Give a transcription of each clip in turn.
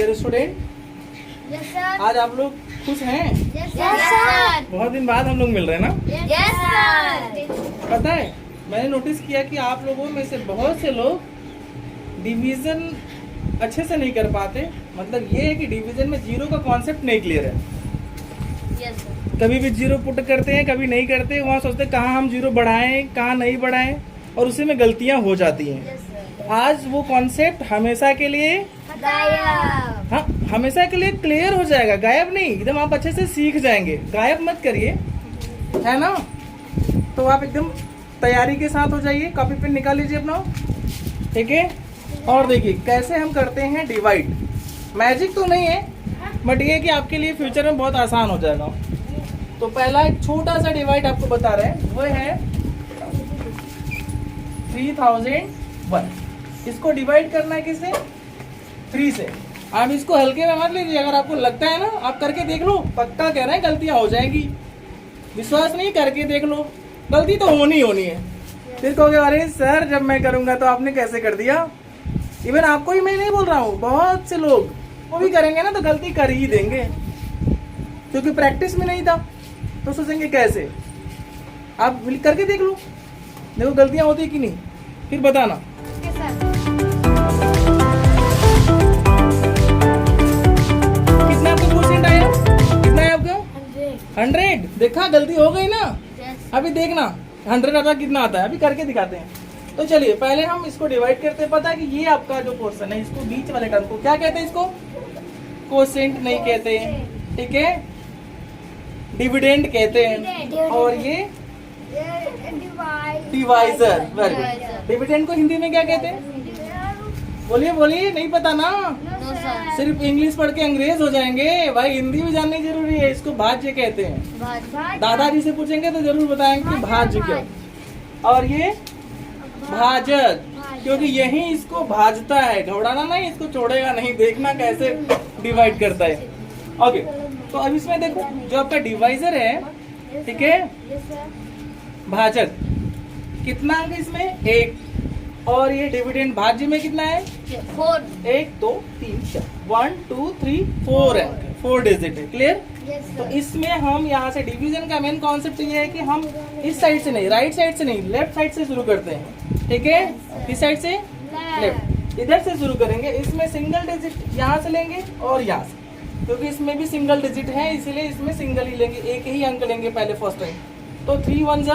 Dear student, yes sir. आज आप लोग खुश हैं? Yes sir. बहुत दिन बाद हम लोग मिल रहे हैं ना। Yes sir. पता है, मैंने नोटिस किया कि आप लोगों में से बहुत से लोग डिवीजन अच्छे से नहीं कर पाते। मतलब ये है कि डिवीजन में जीरो का कॉन्सेप्ट नहीं क्लियर है। Yes sir. कभी भी जीरो पुट करते हैं, कभी नहीं करते। वहाँ सोचते हैं कहाँ हम जीरो बढ़ाएं, कहाँ नहीं बढ़ाएं, और उसी में गलतियाँ हो जाती हैं। Yes sir. आज वो कॉन्सेप्ट हमेशा के लिए, गायब। हाँ, हमेशा के लिए क्लियर हो जाएगा। गायब नहीं, एकदम आप अच्छे से सीख जाएंगे। गायब मत करिए, है ना। तो आप एकदम तैयारी के साथ हो जाइए। कॉपी पेन निकाल लीजिए अपना, ठीक है। और देखिए कैसे हम करते हैं डिवाइड। मैजिक तो नहीं है, बट ये कि आपके लिए फ्यूचर में बहुत आसान हो जाएगा। तो पहला एक छोटा सा डिवाइड आपको बता रहे हैं, वो है 3001। इसको डिवाइड करना है किससे? 3 से। आप इसको हल्के में मत लीजिए। अगर आपको लगता है ना, आप करके देख लो, पक्का कह रहे हैं गलतियां हो जाएंगी। विश्वास नहीं, करके देख लो, गलती तो होनी है। फिर कहोगे अरे सर जब मैं करूंगा तो आपने कैसे कर दिया। इवन आपको ही मैं नहीं बोल रहा हूँ, बहुत से लोग वो भी करेंगे ना तो गलती कर ही देंगे, क्योंकि प्रैक्टिस में नहीं था तो सोचेंगे कैसे। आप करके देख लो, देखो गलतियां होती कि नहीं, फिर बताना। Okay sir. कितना आपका परसेंट आया? कितना है आपका? 100। देखा, गलती हो गई ना। यस। अभी देखना 100 आता कितना आता है, अभी करके दिखाते हैं। तो चलिए पहले हम इसको डिवाइड करते हैं। पता है कि ये आपका जो पोर्शन है, इसको बीच वाले टर्म को क्या कहते हैं? इसको कोसेंट नहीं कहते, ठीक है, डिविडेंड कहते हैं। और ये डिवाइजर। Very good. डिविडेंड को हिंदी में क्या कहते हैं? बोलिए बोलिए, नहीं पता ना। No sir. सिर्फ इंग्लिश पढ़ के अंग्रेज हो जाएंगे भाई, हिंदी भी जाननी जरूरी है। इसको भाज्य कहते हैं। दादाजी से पूछेंगे तो जरूर बताएंगे कि भाज्य क्या। और ये भाजक, क्योंकि यही इसको भाजता है। घबराना नहीं, इसको छोड़ेगा नहीं। देखना कैसे डिवाइड करता है। ओके, तो अब इसमें देखो जो आपका डिवाइजर है, ठीक है, यस सर। भाजक कितना अंक इसमें? 1। और ये डिविडेंड भाज्य में कितना है? 4। 1 2 3 4 1 2 3 4 अंक, 4 डिजिट है। क्लियर? यस तो सर। इसमें हम यहाँ से डिवीजन का मेन कॉन्सेप्ट ये है कि हम इस साइड से नहीं, राइट साइड से नहीं, लेफ्ट साइड से शुरू करते हैं, ठीक है। इस साइड से लेफ्ट, इधर से शुरू करेंगे। इसमें सिंगल डिजिट यहाँ से लेंगे और यहाँ से, क्योंकि इसमें भी सिंगल डिजिट है, इसीलिए इसमें सिंगल ही लेंगे, एक ही अंक लेंगे पहले फर्स्ट टाइम। तो 3 1 जा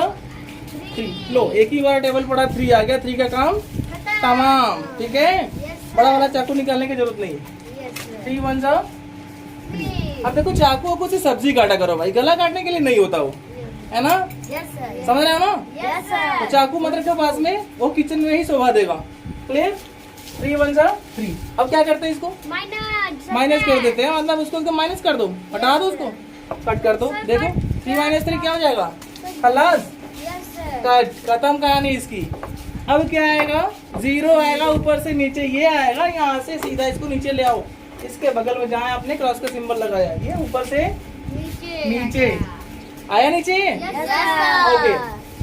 3। लो, एक ही बार टेबल पड़ा, 3 आ गया। 3 का काम तमाम, ठीक है। बड़ा वाला चाकू निकालने की जरूरत नहीं। 3 1 जा 3। अब देखो चाकू वाकू से सब्जी काटा करो भाई, गला काटने के लिए नहीं होता वो, है ना। Yes sir. समझ रहे हो ना। यस तो सर। चाकू मत रखो पास में, वो किचन में ही शोभा देगा। क्लियर? 3 1 जा 3। अब क्या करते हैं? इसको माइनस कर देते हैं, मतलब उसको एकदम माइनस कर दो, हटा दो, उसको कट कर दो। देखो 3 - 3 क्या हो जाएगा? खलास, यस सर। कट, खत्म कहानी इसकी। अब क्या आएगा? 0 आएगा, ऊपर से नीचे ये आएगा, यहाँ से सीधा इसको नीचे ले आओ। इसके बगल में जहाँ आपने क्रॉस का सिंबल लगाया, ये ऊपर से नीचे आया, नीचे। ओके,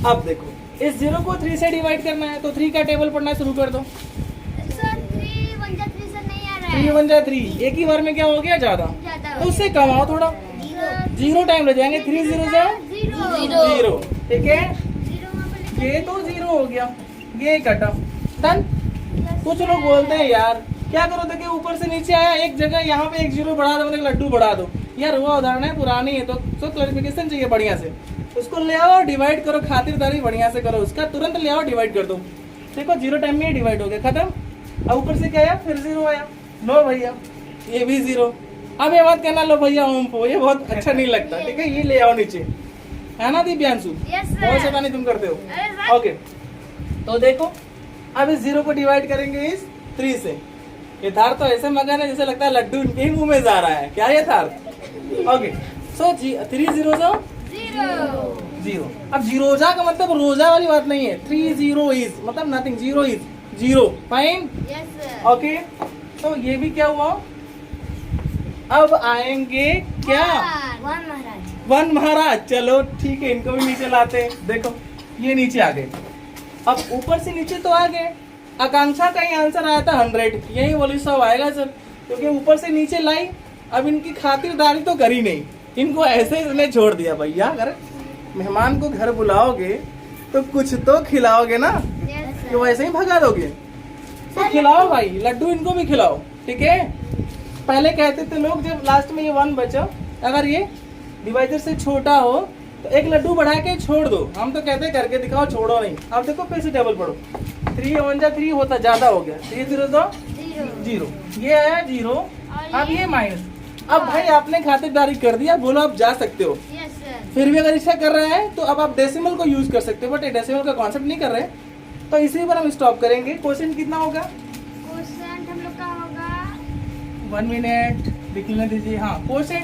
अब देखो इस 0 को 3 से डिवाइड करना है, तो 3 का टेबल पढ़ना शुरू कर दो। 3 1 जा 3, एक ही बार में क्या हो गया? ज्यादा, तो उससे कम आओ थोड़ा, 0 टाइम लग जाएंगे। 3 0 जा 0, ठीक है। ये तो 0 हो गया, ये कटा, डन। कुछ लोग बोलते हैं यार क्या करो, देखिए ऊपर से नीचे आया, एक जगह यहाँ पे एक 0 बढ़ा दो, मतलब लड्डू बढ़ा दो। यार वो उदाहरण है, पुरानी है, तो क्लैरिफिकेशन चाहिए बढ़िया से। उसको ले आओ, डिवाइड करो, खातिरदारी बढ़िया से करो उसका, तुरंत ले आओ, डिवाइड कर दो। देखो 0 टाइम में डिवाइड हो गया, खत्म। अब ऊपर से क्या आया? फिर 0 आया। लो भैया, ये भी 0। अब ये बात कहना, लो भैया ओम्फो, ये बहुत अच्छा नहीं लगता, ठीक है। ये ले आओ नीचे, है ना दिव्यांशु? बहुत शैतानी तुम करते हो। ओके, तो देखो अब इस 0 को डिवाइड करेंगे इस 3 से। यथार्थ तो ऐसे मगन है जैसे लगता है लड्डू इनके ही मुंह में जा रहा है, क्या यथार्थ? ओके, सो 3 0 जा 0। अब 0 जा का मतलब रोजा वाली बात नहीं है। 3 0 इज मतलब नथिंग, 0 इज 0, फाइन। ओके, तो ये भी क्या हुआ? अब आएंगे क्या? 1 महाराज। चलो ठीक है, इनको भी नीचे लाते हैं। देखो ये नीचे आ गए। अब ऊपर से नीचे तो आ गए। आकांक्षा का ही आंसर आया था 100, यही बोली 100 आएगा सर। क्योंकि ऊपर से नीचे लाई, अब इनकी खातिरदारी तो करी नहीं, इनको ऐसे ही उन्हें छोड़ दिया। भैया अगर मेहमान को घर बुलाओगे तो कुछ तो खिलाओगे ना, कि वो ऐसे ही भगा दोगे? तो खिलाओ भाई, लड्डू इनको भी खिलाओ, ठीक है। पहले कहते थे लोग जब लास्ट में ये 1 बचा, अगर ये डिवाइजर से छोटा हो तो एक लड्डू बढ़ा के छोड़ दो। हम तो कहते हैं करके दिखाओ, छोड़ो नहीं। अब देखो फिर से डबल पढ़ो, 3 1 जा 3 होता, ज्यादा हो गया, 3 0 तो 0, ये आया 0, अब ये माइनस। अब भाई आपने खातिरदारी कर दिया, बोलो आप जा सकते हो। फिर भी अगर ऐसा कर रहे हैं तो अब आप डेसिमल को यूज कर सकते हो, बट डेसिमल का कॉन्सेप्ट नहीं कर रहे, तो इसी पर हम स्टॉप करेंगे। क्वेश्चन कितना होगा? क्वेश्चन हम लोग का होगा 1 मिनट लिखने दीजिए। हाँ क्वेश्चन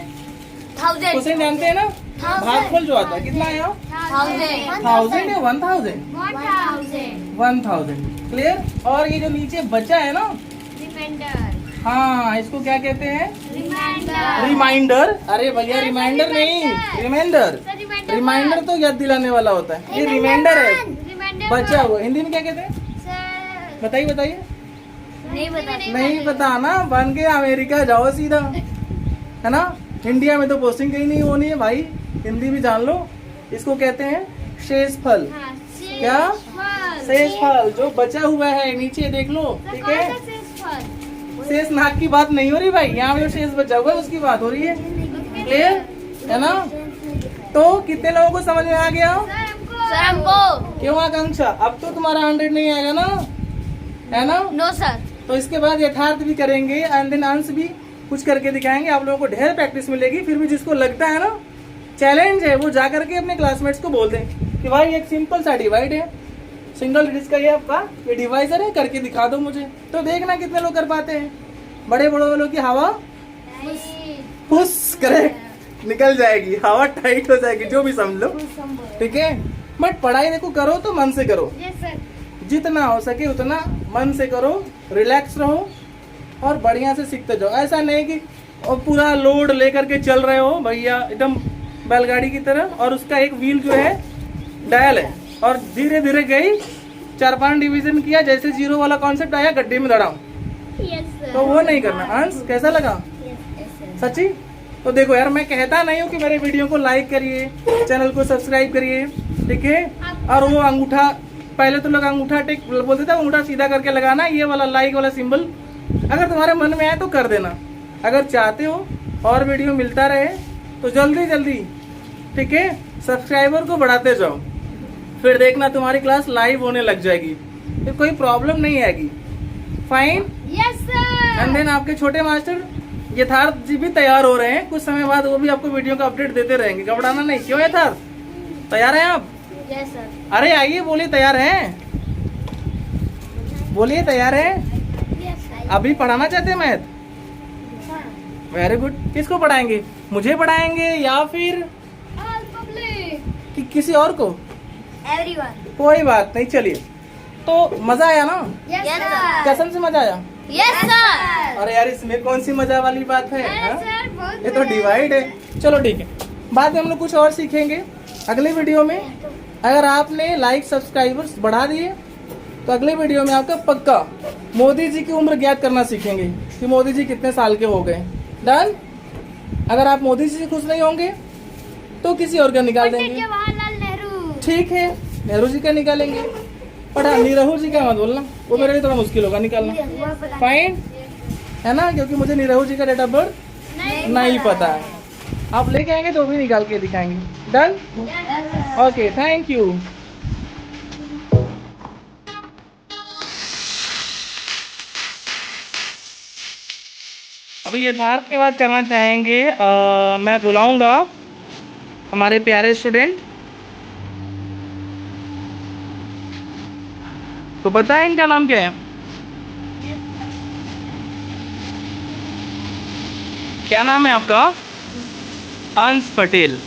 1000 क्वेश्चन जानते हैं ना, भागफल जो आता है कितना आया? 1000 या 1000? 1000 क्लियर। और ये जो नीचे बचा है ना, रिमाइंडर हाँ इसको क्या कहते हैं? Reminder reminder. अरे भैया रिमाइंडर नहीं, रिमाइंडर। रिमाइंडर तो याद दिलाने वाला होता है, ये रिमाइंडर है, बचा हुआ। हिंदी में क्या कहते हैं? सर बताइए बताइए। नहीं पता ना, बन के अमेरिका जाओ सीधा, है ना। इंडिया में तो पोस्टिंग कहीं नहीं होनी है भाई, हिंदी भी जान लो। इसको कहते हैं शेषफल। क्या? शेषफल जो बचा हुआ है नीचे देख लो, ठीक है। शेष नाग की बात नहीं हो रही भाई, यहाँ जो शेष बचा हुआ है उसकी बात हो रही है, क्लियर है ना। तो कितने लोगों को समझ में आ गया? सर हमको क्यों आकांक्षा, अब तो तुम्हारा 100 नहीं आएगा ना, है ना। No sir. तो इसके बाद यथार्थ भी करेंगे एंड देन अंश भी कुछ करके दिखाएंगे। आप लोगों को ढेर प्रैक्टिस मिलेगी। फिर भी जिसको लगता है ना चैलेंज है, वो जा करके अपने क्लासमेट्स को बोल दें कि भाई एक सिंपल सा डिवाइड है, सिंगल डिजिट का ये आपका ये डिवाइजर है, करके दिखा दो मुझे। तो देखना कितने लोग कर पाते हैं। बड़े बड़े वालों की हवा फुस करेक्ट निकल जाएगी, हवा टाइट हो जाएगी, जो भी समझ लो, ठीक है। बट पढ़ाई देखो करो तो मन से करो, जितना हो सके उतना मन से करो, रिलैक्स रहो और बढ़िया से सीखते जाओ। ऐसा नहीं कि और पूरा लोड लेकर के चल रहे हो भैया एकदम बैलगाड़ी की तरह, और उसका एक व्हील जो है डायल है और धीरे धीरे गई 4-5 डिवीजन किया, जैसे 0 वाला कॉन्सेप्ट आया गड्ढे में दड़ाओ, तो वो नहीं करना। अंश कैसा लगा सच्ची? तो देखो यार, मैं कहता नहीं हूँ कि मेरे वीडियो को लाइक करिए, चैनल को सब्सक्राइब करिए, ठीक है। और वो अंगूठा, पहले तो लोग अंगूठा टेक बोलते थे, अंगूठा सीधा करके लगाना, ये वाला लाइक वाला सिंबल अगर तुम्हारे मन में आए तो कर देना। अगर चाहते हो और वीडियो मिलता रहे तो जल्दी जल्दी, ठीक है, सब्सक्राइबर को बढ़ाते जाओ, फिर देखना तुम्हारी क्लास लाइव होने लग जाएगी, फिर कोई प्रॉब्लम नहीं आएगी। Fine? Yes sir. And then आपके छोटे मास्टर यथार्थ जी भी तैयार हो रहे हैं, कुछ समय बाद वो भी आपको वीडियो का अपडेट देते रहेंगे, घबराना नहीं। क्यों यथार्थ, तैयार हैं आप? Yes sir. अरे आइए, बोलिए तैयार हैं, बोलिए तैयार हैं। अभी पढ़ाना चाहते हैं मैथ? Very good. किसको पढ़ाएंगे, मुझे पढ़ाएंगे या फिर ऑल पब्लिक, कि किसी और को? एवरीवन। कोई बात नहीं, चलिए। तो मजा आया ना? Yes sir. कसम से मजा आया? Yes sir. अरे यार इसमें कौन सी मजा वाली बात है, हाँ? सर बहुत ये तो डिवाइड है। चलो ठीक है, बाद में हम लोग कुछ और सीखेंगे अगले वीडियो में। अगर आपने लाइक सब्सक्राइबर्स बढ़ा दिए तो अगले वीडियो में आपका पक्का मोदी जी की उम्र ज्ञात करना सीखेंगे कि मोदी जी कितने साल के हो गए। डन? अगर आप मोदी जी से खुश नहीं होंगे तो किसी और का निकाल देंगे, जवाहरलाल नेहरू। ठीक है, नेहरू जी का निकालेंगे। पढ़ा निरहू जी का मत बोलना, वो मेरे लिए थोड़ा मुश्किल होगा निकालना। फाइन है ना, क्योंकि मुझे निरहू जी का डेट ऑफ बर्थ नहीं पता है। आप लेके आएंगे तो भी निकाल के दिखाएंगे। डन? Okay, thank you. अभी यथार्थ की बात करना चाहेंगे। मैं बुलाऊंगा हमारे प्यारे स्टूडेंट, तो पता है इनका नाम क्या है? क्या नाम है आपका? अंश पटेल।